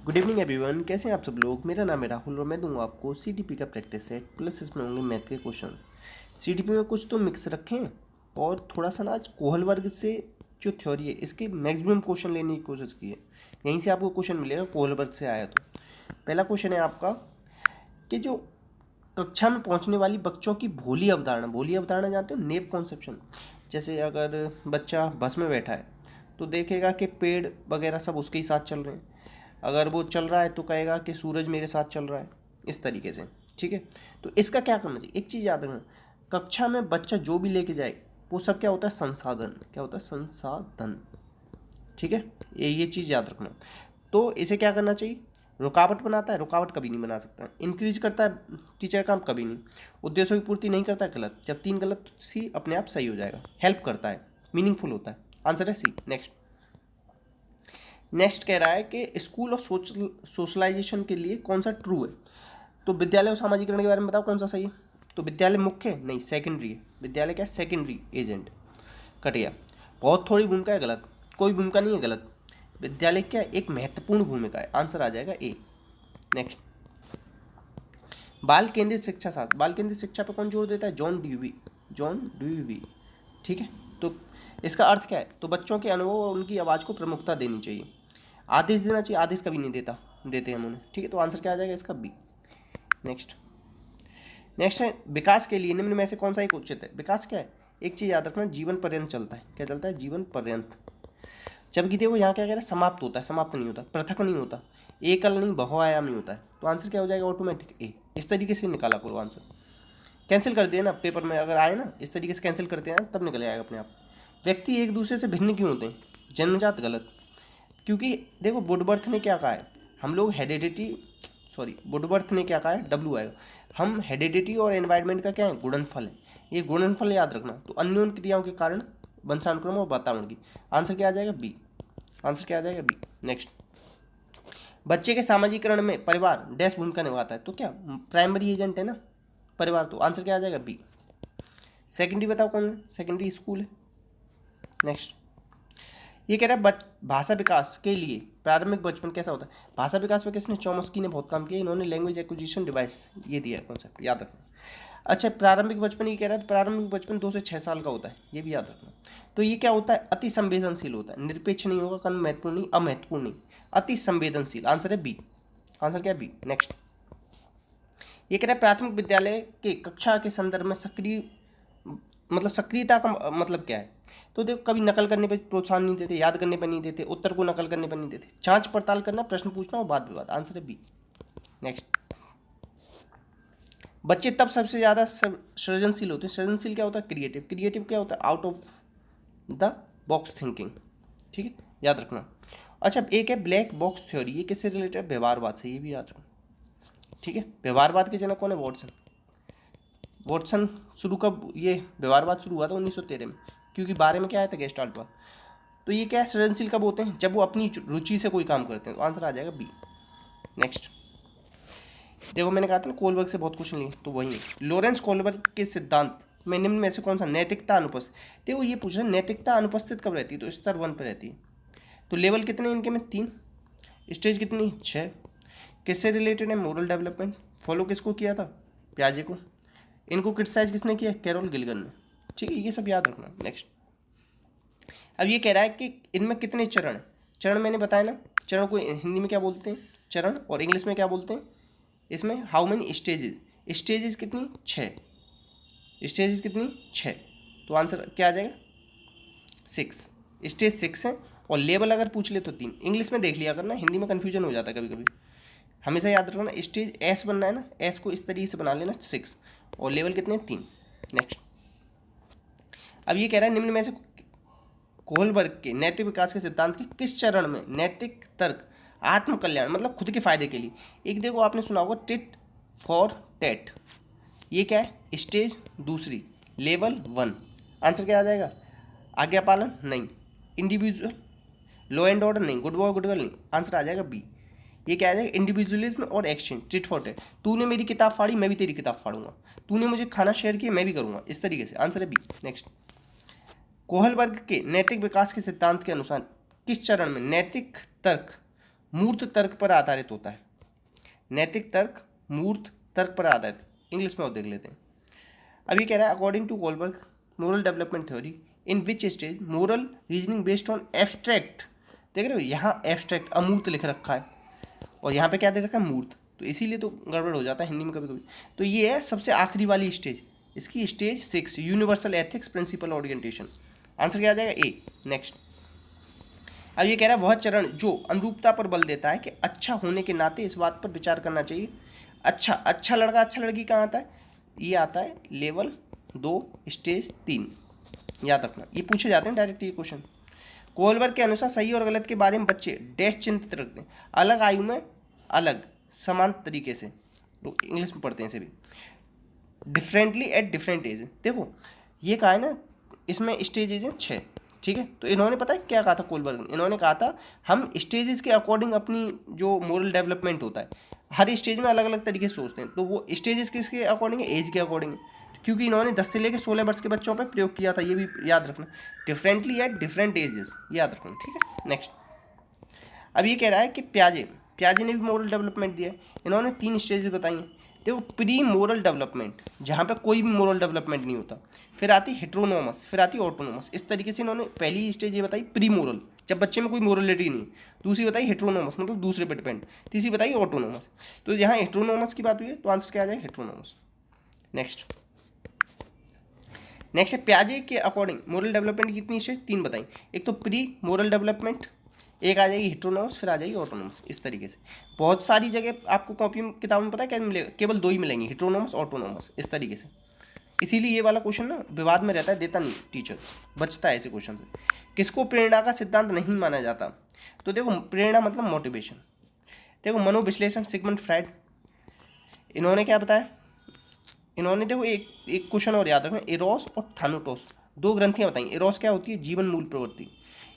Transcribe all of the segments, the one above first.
Good evening everyone, कैसे हैं आप सब लोग। मेरा नाम है राहुल और मैं दूंगा आपको सीटीपी का प्रैक्टिस सेट प्लस इसमें होंगे मैथ के क्वेश्चन। सीटीपी में कुछ तो मिक्स रखे हैं और थोड़ा सा ना आज कोहल वर्ग से जो थ्योरी है इसके मैक्सिमम क्वेश्चन लेने की कोशिश की है। यहीं से आपको क्वेश्चन मिलेगा कोहल वर्ग से आया तो। पहला क्वेश्चन है आपका कि जो कक्षा में पहुंचने वाली बच्चों की भोली अवधारणा जानते हो, नेव कॉन्सेप्शन। जैसे अगर बच्चा बस में बैठा है तो देखेगा कि पेड़ वगैरह सब उसके ही साथ चल रहे हैं। अगर वो चल रहा है तो कहेगा कि सूरज मेरे साथ चल रहा है, इस तरीके से। ठीक है, तो इसका क्या करना चाहिए, एक चीज़ याद रखना, कक्षा में बच्चा जो भी लेके जाए वो सब क्या होता है, संसाधन। क्या होता है, संसाधन। ठीक है, ये चीज़ याद रखना। तो इसे क्या करना चाहिए, रुकावट बनाता है, रुकावट कभी नहीं बना सकता। इंक्रीज करता है टीचर काम, कभी नहीं। उद्देश्यों की पूर्ति नहीं करता है, गलत। जब 3 गलत सी अपने आप सही हो जाएगा। हेल्प करता है, मीनिंगफुल होता है, आंसर है सी। नेक्स्ट कह रहा है कि स्कूल और सोशलाइजेशन के लिए कौन सा ट्रू है। तो विद्यालय और सामाजिकरण के बारे में बताओ कौन सा सही है। तो विद्यालय मुख्य है, नहीं सेकेंडरी है। विद्यालय क्या है, सेकेंडरी एजेंट। कट गया। बहुत थोड़ी भूमिका है, गलत। कोई भूमिका नहीं है, गलत। विद्यालय क्या है, एक महत्वपूर्ण भूमिका है, आंसर आ जाएगा ए। नेक्स्ट, बाल केंद्रित शिक्षा शास्त्र। बाल केंद्रित शिक्षा पर कौन जोर देता है, जॉन ड्यूवी। ठीक है, तो इसका अर्थ क्या है, तो बच्चों के अनुभव और उनकी आवाज़ को प्रमुखता देनी चाहिए। आदेश देना चाहिए, आदेश कभी नहीं देते हम उन्हें। ठीक है, तो आंसर क्या आ जाएगा इसका, बी। नेक्स्ट नेक्स्ट है विकास के लिए निम्न में से कौन सा एक उचित है। विकास क्या है, एक चीज़ याद रखना, जीवन पर्यंत चलता है। क्या चलता है, जीवन पर्यंत। जबकि देखो यहाँ क्या कह रहा है, समाप्त होता है, समाप्त नहीं होता, पृथक नहीं होता, एकल नहीं बहुआयामी होता है। तो आंसर क्या हो जाएगा, ऑटोमेटिक ए। इस तरीके से निकाला करो आंसर, कैंसिल कर दिया ना पेपर में, अगर आए ना इस तरीके से कैंसिल करते हैं तब निकल आएगा अपने आप। व्यक्ति एक दूसरे से भिन्न क्यों होते हैं, जन्मजात, गलत। क्योंकि देखो वुडवर्थ ने क्या कहा है, हम लोग हेरिडिटी, सॉरी वुडवर्थ ने क्या कहा है, डब्ल्यू आएगा। हम हेरिडिटी और एनवायरनमेंट का क्या है, गुणनफल है। ये गुणनफल याद रखना। तो अन्योन क्रियाओं के कारण वंशानुक्रम और वातावरण की, आंसर क्या आ जाएगा, बी। आंसर क्या आ जाएगा, बी। नेक्स्ट, बच्चे के सामाजिकरण में परिवार डैश भूमिका निभाता है। तो क्या प्राइमरी एजेंट है ना परिवार, तो आंसर क्या आ जाएगा, बी। सेकेंडरी बताओ कौन है, सेकेंडरी स्कूल है। नेक्स्ट, ये कह रहा है भाषा विकास के लिए प्रारंभिक बचपन कैसा होता है। भाषा विकास पर किसने, चॉम्स्की ने बहुत काम किया। इन्होंने लैंग्वेज एक्विजिशन डिवाइस ये दिया है कॉन्सेप्ट, याद रखना। अच्छा, प्रारंभिक बचपन ये कह रहा है, तो प्रारंभिक बचपन 2 से 6 साल का होता है, ये भी याद रखना। तो ये क्या होता है, अति संवेदनशील होता है, निरपेक्ष नहीं होगा, कम महत्वपूर्ण नहीं, अमहत्वपूर्ण नहीं, अति संवेदनशील। आंसर है बी। आंसर क्या है, बी। नेक्स्ट, ये कह रहा है प्राथमिक विद्यालय के कक्षा के संदर्भ में सक्रिय, मतलब सक्रियता का मतलब क्या है। तो देखो, कभी नकल करने पे प्रोत्साहन नहीं देते, याद करने पे नहीं देते, उत्तर को नकल करने पे नहीं देते, जांच पड़ताल करना, प्रश्न पूछना और वाद विवाद, आंसर है बी। नेक्स्ट, बच्चे तब सबसे ज़्यादा सृजनशील होते हैं। सृजनशील क्या होता है, क्रिएटिव। क्रिएटिव क्या होता है, out of the box thinking. ठीक है, याद रखना। अच्छा, एक है ब्लैक बॉक्स थ्योरी, ये किससे रिलेटेड है, व्यवहारवाद से, ये भी याद रखना। ठीक है, व्यवहारवाद के जनक कौन है, वॉटसन। वॉटसन शुरू कब, ये व्यवहारवाद शुरू हुआ था 1913 में, क्योंकि बारे में क्या आया था, गेस्टाल्ट वाद। तो ये क्या है, सृजनशील कब होते हैं, जब वो अपनी रुचि से कोई काम करते हैं। तो आंसर आ जाएगा बी। नेक्स्ट, देखो मैंने कहा था ना कोलबर्ग से बहुत क्वेश्चन लिए, तो वही है। लॉरेंस कोलबर्ग के सिद्धांत में निम्न में से कौन सा, नैतिकता अनुपस्थित। देखो ये पूछ रहे हैं नैतिकता अनुपस्थित कब रहती है, तो स्तर 1 पर रहती है। तो लेवल कितने इनके में, 3। स्टेज कितनी, 6। किससे रिलेटेड है, मोरल डेवलपमेंट। फॉलो किसको किया था, प्याजे को। इनको क्रिटिसाइज किसने किया, कैरोल गिलगन ने। ठीक है, ये सब याद रखना। नेक्स्ट, अब ये कह रहा है कि इनमें कितने चरण हैं। चरण मैंने बताया ना, चरण को हिंदी में क्या बोलते हैं, चरण, और इंग्लिश में क्या बोलते हैं, इसमें हाउ मेनी स्टेजेस। स्टेजेस कितनी, 6। स्टेजेस कितनी, 6। तो आंसर क्या आ जाएगा, 6। स्टेज 6 है। और लेवल अगर पूछ ले तो 3। इंग्लिश में देख लिया करना, हिंदी में कन्फ्यूजन हो जाता है कभी कभी। हमेशा याद रखना, स्टेज एस बनना है ना, एस को इस तरीके से बना लेना, 6। और लेवल कितने, 3। नेक्स्ट, अब ये कह रहा है निम्न में से कोहलबर्ग के नैतिक विकास के सिद्धांत के किस चरण में नैतिक तर्क आत्म कल्याण, मतलब खुद के फायदे के लिए। एक देखो आपने सुना होगा टिट फॉर टैट, ये क्या है, स्टेज 2, लेवल 1। आंसर क्या आ जाएगा, आज्ञा पालन नहीं, इंडिविजुअल लॉ एंड ऑर्डर नहीं, गुड बॉय गुड गर्ल नहीं, आंसर आ जाएगा बी। ये क्या आ जाएगा, इंडिविजुअलिज्म और एक्सचेंज, टिट फॉर टैट। तूने मेरी किताब फाड़ी, मैं भी तेरी किताब फाड़ूंगा, तूने मुझे खाना शेयर किया, मैं भी करूंगा, इस तरीके से। आंसर है बी। नेक्स्ट, कोहलबर्ग के नैतिक विकास के सिद्धांत के अनुसार किस चरण में नैतिक तर्क मूर्त तर्क पर आधारित होता है। नैतिक तर्क मूर्त तर्क पर आधारित, इंग्लिश में और देख लेते हैं। अब ये कह रहा है according to Kohlberg moral development theory in which stage moral reasoning based on abstract, देख रहे हो यहाँ एब्स्ट्रैक्ट अमूर्त लिख रखा है और यहाँ पे क्या दे रखा है मूर्त, तो इसीलिए तो गड़बड़ हो जाता है हिंदी में कभी कभी। तो ये है सबसे आखिरी वाली स्टेज, इसकी stage 6 universal ethics principle orientation. Answer क्या आ जाएगा ए। नेक्स्ट, अब ये कह रहा है वह चरण जो अनुरूपता पर बल देता है कि अच्छा होने के नाते इस बात पर विचार करना चाहिए। अच्छा लड़का अच्छा लड़की कहाँ आता है, ये आता है लेवल 2 स्टेज 3, याद रखना, ये पूछे जाते हैं डायरेक्ट ये क्वेश्चन। कोलबर्ग के अनुसार सही और गलत के बारे में बच्चे डैश चिंतित रखते हैं, अलग आयु में अलग समान तरीके से, तो इंग्लिश में पढ़ते हैं इसे भी, डिफरेंटली एट डिफरेंट एज। देखो ये कहा है ना, इसमें स्टेजेज हैं 6, ठीक है। तो इन्होंने पता है क्या कहा था कोलबर्ग ने, इन्होंने कहा था हम स्टेजेस के अकॉर्डिंग अपनी जो मोरल डेवलपमेंट होता है हर स्टेज में अलग अलग तरीके से सोचते हैं, तो वो स्टेजेस किसके अकॉर्डिंग है, एज के अकॉर्डिंग है, क्योंकि इन्होंने 10 से लेकर 16 वर्ष के बच्चों पर प्रयोग किया था, ये भी याद रखना, डिफरेंटली एट डिफरेंट एजेस, याद रखना, ठीक है। नेक्स्ट, अब ये कह रहा है कि प्याजे ने भी मोरल डेवलपमेंट दिया है, इन्होंने 3 स्टेजेस बताई हैं। देखो प्री मोरल डेवलपमेंट जहाँ पे कोई भी मोरल डेवलपमेंट नहीं होता, फिर आती हेट्रोनोमस, फिर आती ऑटोनोमस, इस तरीके से इन्होंने पहली स्टेज ये बताई प्री मोरल, जब बच्चे में कोई मोरलिटी नहीं, दूसरी बताई हेट्रोनोमस मतलब दूसरे पे डिपेंड, तीसरी बताई ऑटोनोमस। तो यहाँ हेट्रोनोमस की बात हुई है तो आंसर क्या आ जाएगा हेट्रोनोमस। नेक्स्ट है प्याजे के अकॉर्डिंग मोरल डेवलपमेंट की कितनी स्टेज, 3 बताई, एक तो प्री मोरल डेवलपमेंट, एक आ जाएगी हेट्रोनोमस, फिर आ जाएगी ऑटोनोमस, इस तरीके से। बहुत सारी जगह आपको कॉपी में किताबों में पता है क्या मिलेगा, केवल 2 ही मिलेंगी, हेट्रोनोमस ऑटोनोमस, इस तरीके से। इसीलिए ये वाला क्वेश्चन ना विवाद में रहता है, देता नहीं टीचर, बचता है ऐसे क्वेश्चन से। किसको प्रेरणा का सिद्धांत नहीं माना जाता, तो देखो प्रेरणा मतलब मोटिवेशन। देखो मनोविश्लेषण सिगमंड फ्राइड, इन्होंने क्या बताया, इन्होंने देखो एक क्वेश्चन और याद रखना, एरोस और थानोटोस 2 ग्रंथियाँ बताई। एरोस क्या होती है, जीवन मूल प्रवृत्ति,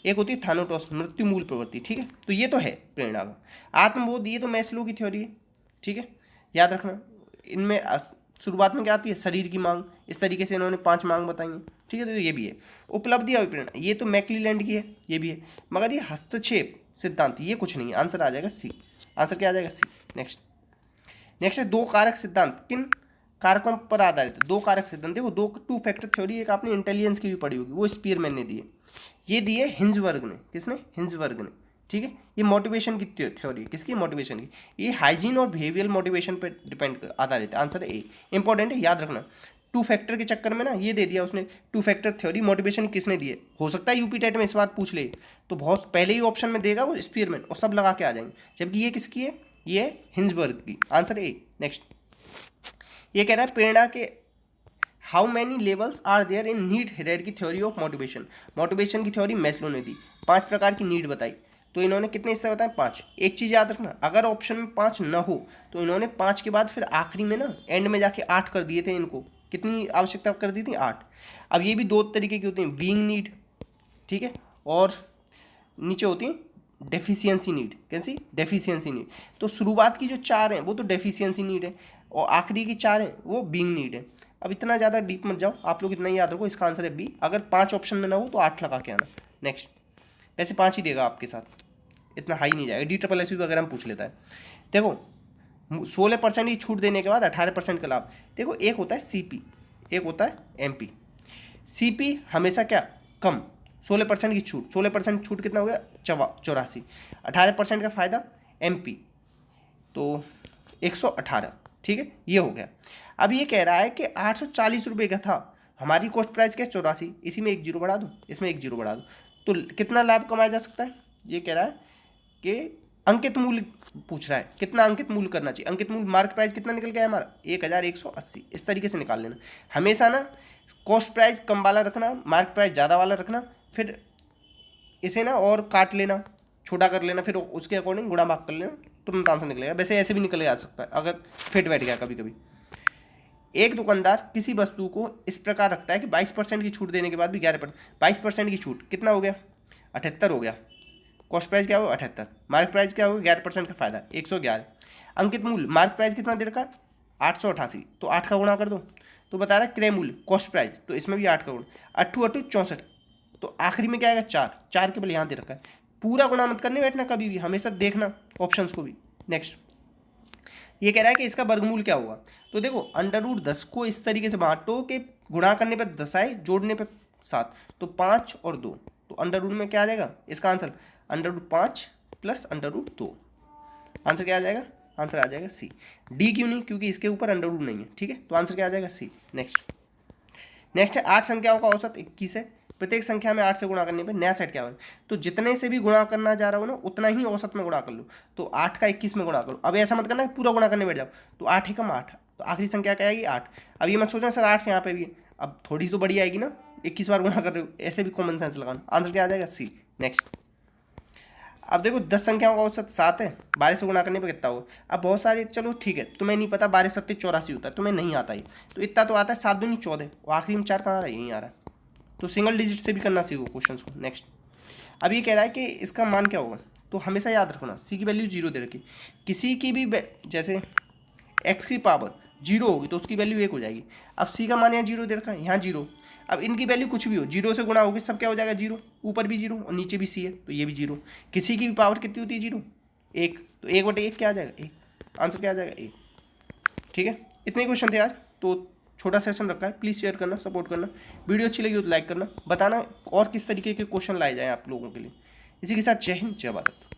एक होती है थानोटोस मृत्यु मूल प्रवृत्ति, ठीक है। तो ये तो है प्रेरणा का। आत्मबोध ये तो मैस्लो की थ्योरी है, ठीक है, याद रखना। इनमें शुरुआत में क्या आती है, शरीर की मांग, इस तरीके से इन्होंने 5 मांग बताई हैं, ठीक है। तो ये भी है। उपलब्धि और प्रेरणा ये तो मैक्लीलैंड की है, ये भी है, मगर ये हस्तक्षेप सिद्धांत ये कुछ नहीं है, आंसर आ जाएगा सी। आंसर क्या आ जाएगा सी। नेक्स्ट है 2 कारक सिद्धांत किन कारकों पर आधारित है, 2 कारक सिद्धांत। देखो 2 फैक्टर थ्योरी एक आपने इंटेलिजेंस की भी पढ़ी होगी, वो स्पीयरमैन ने दी है, ये दी है हिंजवर्ग ने, किसने, हिंजवर्ग ने, ठीक है। ये मोटिवेशन की थ्योरी, किसकी, मोटिवेशन की, ये हाइजीन और बिहेवियरल मोटिवेशन पर डिपेंड आधारित है, आंसर है ए। इंपॉर्टेंट है, याद रखना। 2 फैक्टर के चक्कर में ना ये दे दिया उसने, 2 फैक्टर थ्योरी मोटिवेशन किसने दी है, हो सकता है यूपी टेट में इस बार पूछ ले, तो बहुत पहले ही ऑप्शन में देगा वो स्पीयरमैन और सब लगा के आ जाएंगे, जबकि ये किसकी है, ये है हिंजबर्ग की, आंसर ए। नेक्स्ट, ये कह रहा है प्रेरणा के how many levels are there in need hierarchy theory of motivation, motivation की थ्योरी मैस्लो ने दी, 5 प्रकार की नीड बताई, तो इन्होंने कितने हिस्से बताए, 5। एक चीज़ याद रखना, अगर ऑप्शन में 5 न हो तो इन्होंने 5 के बाद फिर आखिरी में ना एंड में जाके 8 कर दिए थे, इनको कितनी आवश्यकता कर दी थी, 8। अब ये भी 2 तरीके की होती हैं, बीइंग नीड, ठीक है, और नीचे होती है डेफिशिएंसी नीड, कैसी, डेफिशिएंसी नीड। तो शुरुआत की जो 4 हैं वो तो डेफिशिएंसी नीड है और आखिरी की 4 हैं वो बीइंग नीड है। अब इतना ज़्यादा डीप मत जाओ, आप लोग इतना ही याद रखो, इसका आंसर है बी। अगर 5 ऑप्शन में ना हो तो 8 लगा के आना। नेक्स्ट, वैसे 5 ही देगा आपके साथ, इतना हाई नहीं जाएगा, DSSS वगैरह में पूछ लेता है। देखो 16% की छूट देने के बाद 18% का लाभ। देखो एक होता है CP, एक होता है MP। CP हमेशा क्या, कम, 16% की छूट, 16% छूट कितना हो गया, 84, 18% का फायदा MP, तो 118, ठीक है, ये हो गया। अब ये कह रहा है कि 840 रुपये का था, हमारी कॉस्ट प्राइस क्या, 84, इसी में 1 जीरो बढ़ा दो, इसमें 1 जीरो बढ़ा दो, तो कितना लाभ कमाया जा सकता है। ये कह रहा है कि अंकित मूल्य पूछ रहा है, कितना अंकित मूल्य करना चाहिए। अंकित मूल्य मार्क प्राइस कितना निकल गया हमारा, 1180, इस तरीके से निकाल लेना। हमेशा ना कॉस्ट प्राइस कम वाला रखना, मार्क प्राइस ज़्यादा वाला रखना, फिर इसे ना और काट लेना, छोटा कर लेना, फिर उसके अकॉर्डिंग गुणा भाग कर लेना, तुरंत आंसर निकलेगा। वैसे ऐसे भी निकल जा सकता है अगर फिट बैठ गया कभी कभी। एक दुकानदार किसी वस्तु को इस प्रकार रखता है कि 22% की छूट देने के बाद भी 11%, 22% की छूट कितना हो गया, 78 हो गया। कॉस्ट प्राइस क्या होगा, 78, मार्क प्राइस क्या होगा, 11% का फायदा, 111। अंकित मूल्य मार्क प्राइस कितना दे रखा, 888, तो 8 का गुणा कर दो, तो बता रहा है क्रय मूल्य कॉस्ट प्राइस, तो इसमें भी 8 का गुणा, 8 8 64, तो आखिरी में क्या आएगा, 4 के बल यहाँ दे रखा है। पूरा गुणा मत करने बैठना कभी भी, हमेशा देखना ऑप्शंस को भी। नेक्स्ट ये कह रहा है कि इसका वर्गमूल क्या होगा। तो देखो √10 को इस तरीके से बांटो कि गुणा करने पे 10 आए, जोड़ने पे 7, तो 5 और 2, तो अंडर रूट में क्या आ जाएगा इसका आंसर, √5 प्लस √2। आंसर क्या आ जाएगा, आंसर आ जाएगा सी। डी क्यों नहीं, क्योंकि इसके ऊपर अंडर रूट नहीं है, ठीक है, तो आंसर क्या आ जाएगा सी। नेक्स्ट है 8 संख्याओं का औसत 21 है, प्रत्येक संख्या में 8 से गुणा करने पे नया सेट क्या होगा। तो जितने से भी गुणा करना जा रहा हो ना उतना ही औसत में गुणा कर लो। तो 8 का 21 में गुणा करो, अब ऐसा मत करना कि पूरा गुणा करने बैठ जाओ। तो 8 एकम 8, तो आखिरी संख्या क्या आएगी 8। अब ये मत सोचना सर 8 यहाँ पे भी है, अब थोड़ी तो बड़ी आएगी ना, 21 बार गुणा कर रहे हो, ऐसे भी कॉमन सेंस लगाना। आंसर क्या आ जाएगा सी। नेक्स्ट अब देखो 10 संख्याओं का औसत 7 है, 12 से गुणा करने पे कितना होगा। अब बहुत सारे, चलो ठीक है तुम्हें नहीं पता 12 7 84 होता है, तुम्हें नहीं आता ही, तो इतना तो आता है 7 दूनी 14, और आखिरी में 4 कहाँ आ रहा है, यहीं आ रहा है। तो सिंगल डिजिट से भी करना सीखो क्वेश्चन को। नेक्स्ट अब ये कह रहा है कि इसका मान क्या होगा। तो हमेशा याद रखना सी की वैल्यू 0 दे रखी, किसी की भी जैसे एक्स की पावर 0 होगी तो उसकी वैल्यू 1 हो जाएगी। अब सी का मान यहाँ 0 दे रखा है, यहाँ 0, अब इनकी वैल्यू कुछ भी हो 0 से गुणा होगी सब क्या हो जाएगा 0, ऊपर भी 0 और नीचे भी सी है तो ये भी 0। किसी की भी पावर कितनी होती है 0, 1, तो 1/1 क्या आ जाएगा 1, आंसर क्या आ जाएगा 1। ठीक है, इतने क्वेश्चन थे आज, तो छोटा सेशन रखा है, प्लीज़ शेयर करना, सपोर्ट करना, वीडियो अच्छी लगी हो तो लाइक करना, बताना और किस तरीके के क्वेश्चन लाए जाएँ आप लोगों के लिए। इसी के साथ जय हिंद जय भारत।